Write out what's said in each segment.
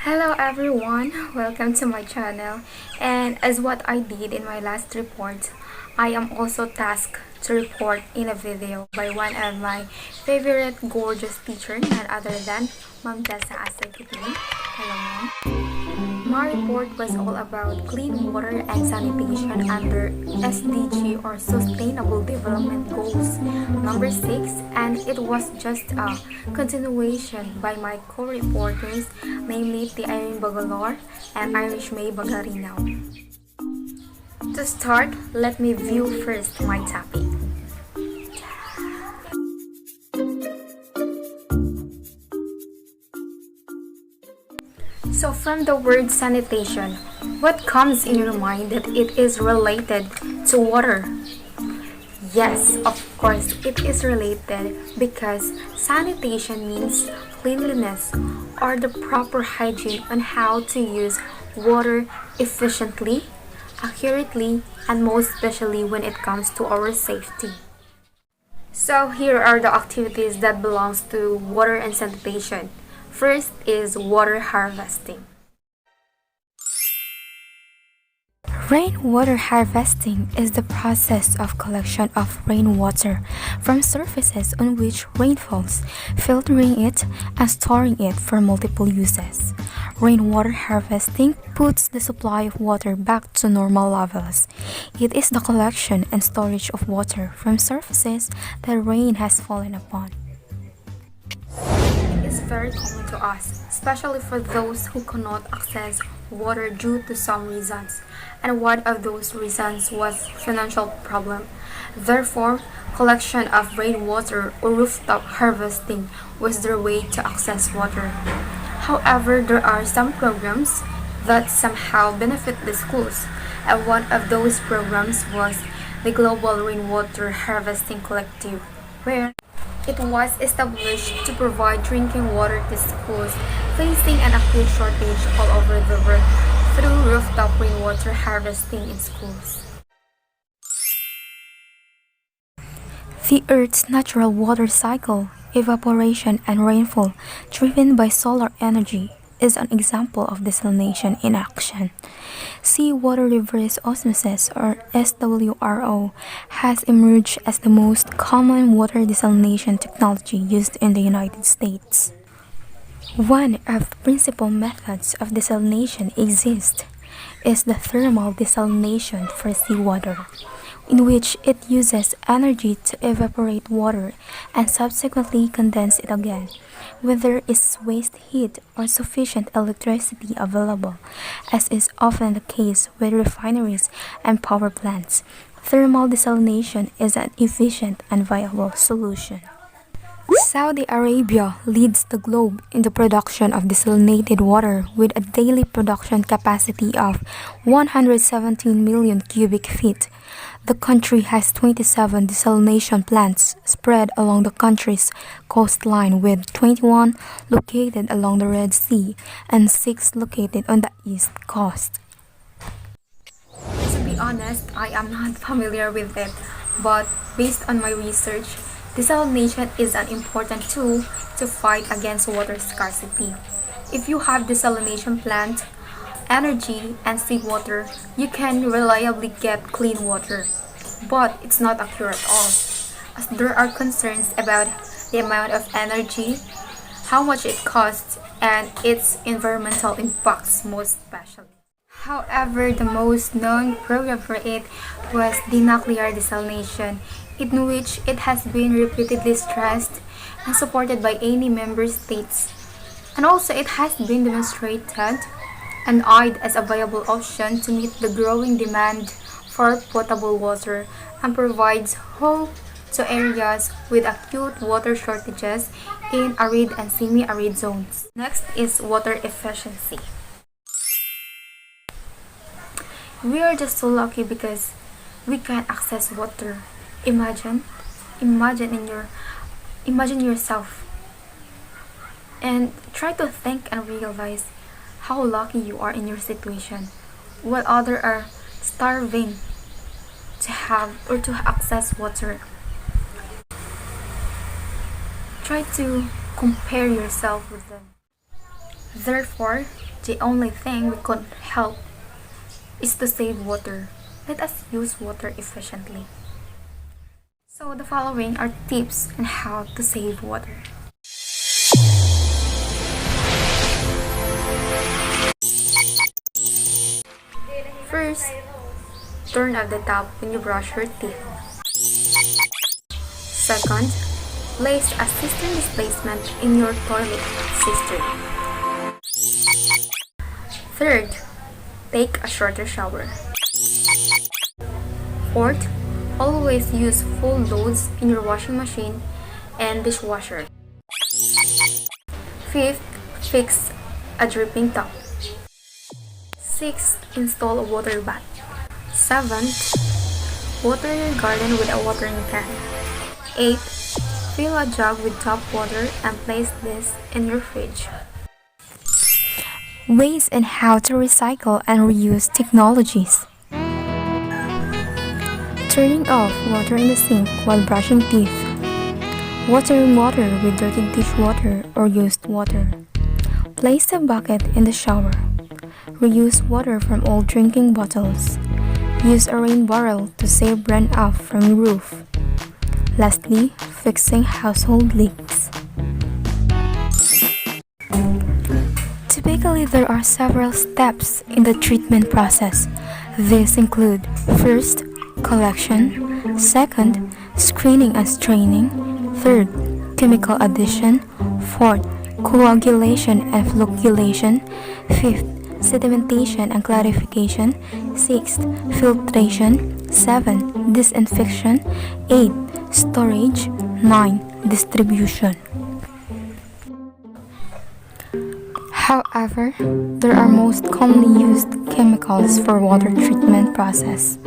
Hello everyone, welcome to my channel. And as what I did in my last report, I am also tasked to report in a video by one of my favorite gorgeous teacher, none other than Ma'am Tessa Asaytitini. Hello ma'am. My report was all about clean water and sanitation under SDG or Sustainable Development Goals number 6, and it was just a continuation by my co-reporters, namely the Irene Bagalor and Irish May Bagarinaw. To start, let me view first my topic. So from the word sanitation, what comes in your mind that it is related to water? Yes, of course, it is related because sanitation means cleanliness or the proper hygiene on how to use water efficiently, accurately, and most especially when it comes to our safety. So here are the activities that belongs to water and sanitation. First is water harvesting. Rainwater harvesting is the process of collection of rainwater from surfaces on which rain falls, filtering it and storing it for multiple uses. Rainwater harvesting puts the supply of water back to normal levels. It is the collection and storage of water from surfaces that rain has fallen upon. It is very common to us, especially for those who cannot access water due to some reasons, and one of those reasons was financial problem. Therefore, collection of rainwater or rooftop harvesting was their way to access water. However, there are some programs that somehow benefit the schools, and one of those programs was the Global Rainwater Harvesting Collective, where it was established to provide drinking water to schools facing an acute shortage all over the world through rooftop rainwater harvesting in schools. The Earth's natural water cycle, evaporation and rainfall, driven by solar energy, is an example of desalination in action. Seawater reverse osmosis, or SWRO, has emerged as the most common water desalination technology used in the United States. One of the principal methods of desalination is the thermal desalination for seawater, in which it uses energy to evaporate water and subsequently condense it again, when there is waste heat or sufficient electricity available, as is often the case with refineries and power plants. Thermal desalination is an efficient and viable solution. Saudi Arabia leads the globe in the production of desalinated water with a daily production capacity of 117 million cubic feet. The country has 27 desalination plants spread along the country's coastline, with 21 located along the Red Sea and 6 located on the east coast. To be honest, I am not familiar with it, but based on my research, desalination is an important tool to fight against water scarcity. If you have desalination plant, energy, and seawater, you can reliably get clean water. But it's not accurate at all, as there are concerns about the amount of energy, how much it costs, and its environmental impacts most especially. However, the most known program for it was the nuclear desalination, in which it has been repeatedly stressed and supported by any member states. And also it has been demonstrated and eyed as a viable option to meet the growing demand for potable water and provides hope to areas with acute water shortages in arid and semi-arid zones. Next is water efficiency. We are just so lucky because we can access water. Imagine yourself and try to think and realize how lucky you are in your situation, while others are starving to have or to access water. Try to compare yourself with them. Therefore, the only thing we could help is to save water. Let us use water efficiently. So the following are tips on how to save water. First, turn off the tap when you brush your teeth. Second, place a cistern displacement in your toilet cistern. Third, take a shorter shower. Fourth, always use full loads in your washing machine and dishwasher. Fifth, fix a dripping tap. Sixth, install a water bath. Seventh, water your garden with a watering can. Eighth, fill a jug with tap water and place this in your fridge. Ways and how to recycle and reuse technologies. Turning off water in the sink while brushing teeth. Watering water with dirty dishwater or used water. Place the bucket in the shower. Reuse water from old drinking bottles. Use a rain barrel to save runoff from roof. Lastly, fixing household leaks. Typically, there are several steps in the treatment process. These include: first, collection; second, screening and straining; third, chemical addition; fourth, coagulation and flocculation; fifth, sedimentation and clarification; sixth, filtration; seven, disinfection; eight, storage; nine, distribution. However, there are most commonly used chemicals for water treatment process,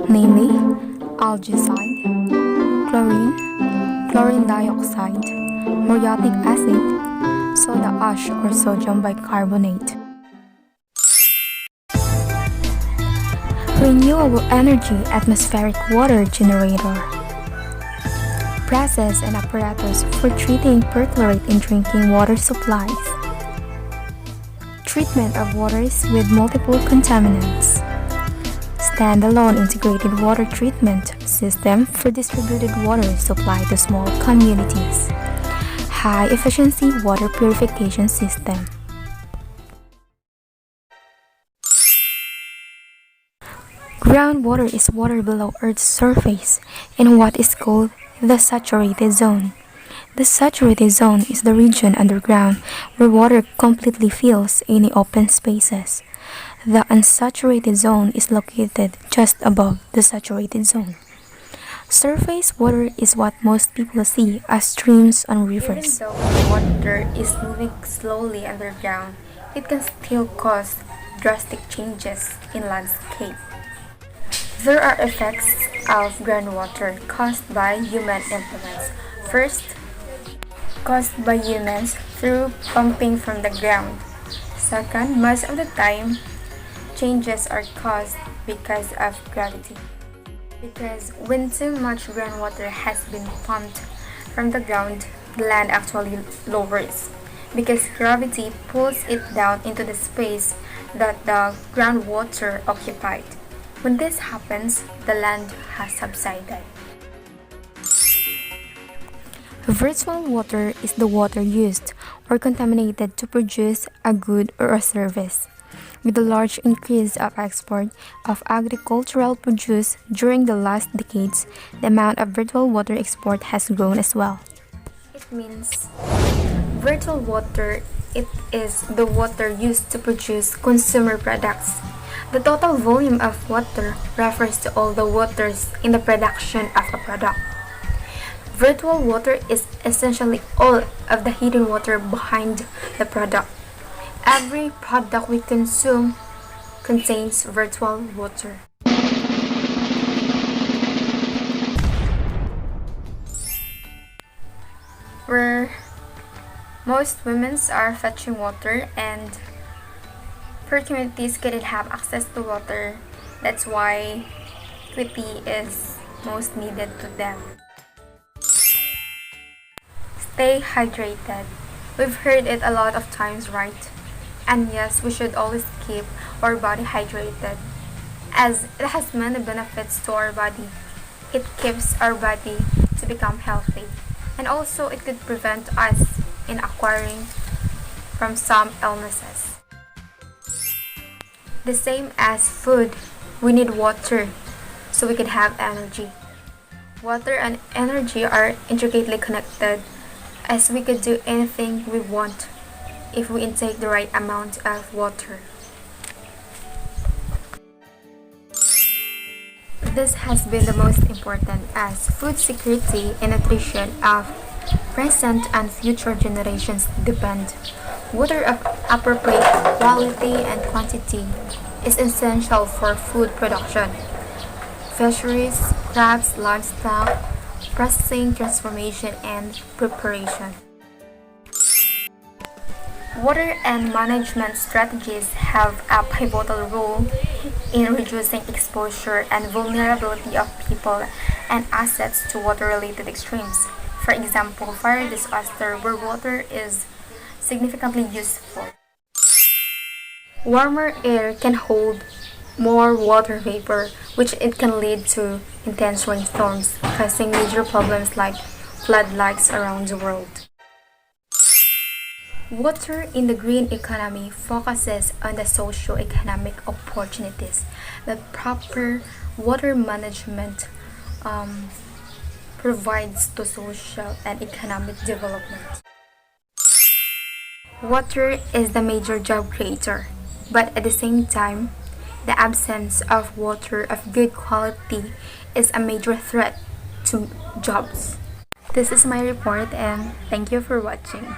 namely algicide, chlorine, chlorine dioxide, muriatic acid, soda ash or sodium bicarbonate. Renewable energy atmospheric water generator. Process and apparatus for treating perchlorate in drinking water supplies. Treatment of waters with multiple contaminants. Standalone integrated water treatment system for distributed water supply to small communities. High efficiency water purification system. Groundwater is water below Earth's surface in what is called the saturated zone. The saturated zone is the region underground where water completely fills any open spaces. The unsaturated zone is located just above the saturated zone. Surface water is what most people see as streams and rivers. Even though the water is moving slowly underground, it can still cause drastic changes in landscape. There are effects of groundwater caused by human influence. First, caused by humans through pumping from the ground. Second, most of the time, changes are caused because of gravity. Because when too much groundwater has been pumped from the ground, the land actually lowers. Because gravity pulls it down into the space that the groundwater occupied. When this happens, the land has subsided. Virtual water is the water used or contaminated to produce a good or a service. With the large increase of export of agricultural produce during the last decades, the amount of virtual water export has grown as well. It means virtual water, it is the water used to produce consumer products. The total volume of water refers to all the waters in the production of a product. Virtual water is essentially all of the hidden water behind the product. Every product we consume contains virtual water. Where most women are fetching water and poor communities couldn't have access to water. That's why equity is most needed to them. Stay hydrated. We've heard it a lot of times, right? And yes, we should always keep our body hydrated, as it has many benefits to our body. It keeps our body to become healthy, and also it could prevent us in acquiring from some illnesses. The same as food, we need water so we can have energy. Water and energy are intricately connected, as we could do anything we want if we intake the right amount of water. This has been the most important, as food security and nutrition of present and future generations depend. Water of appropriate quality and quantity is essential for food production, fisheries, crops, livestock, processing, transformation, and preparation. Water and management strategies have a pivotal role in reducing exposure and vulnerability of people and assets to water-related extremes. For example, fire disaster where water is significantly useful. Warmer air can hold more water vapor, which it can lead to intense rainstorms, causing major problems like floodlights around the world. Water in the green economy focuses on the socio-economic opportunities that proper water management provides to social and economic development. Water is the major job creator, but at the same time, the absence of water of good quality is a major threat to jobs. This is my report, and thank you for watching.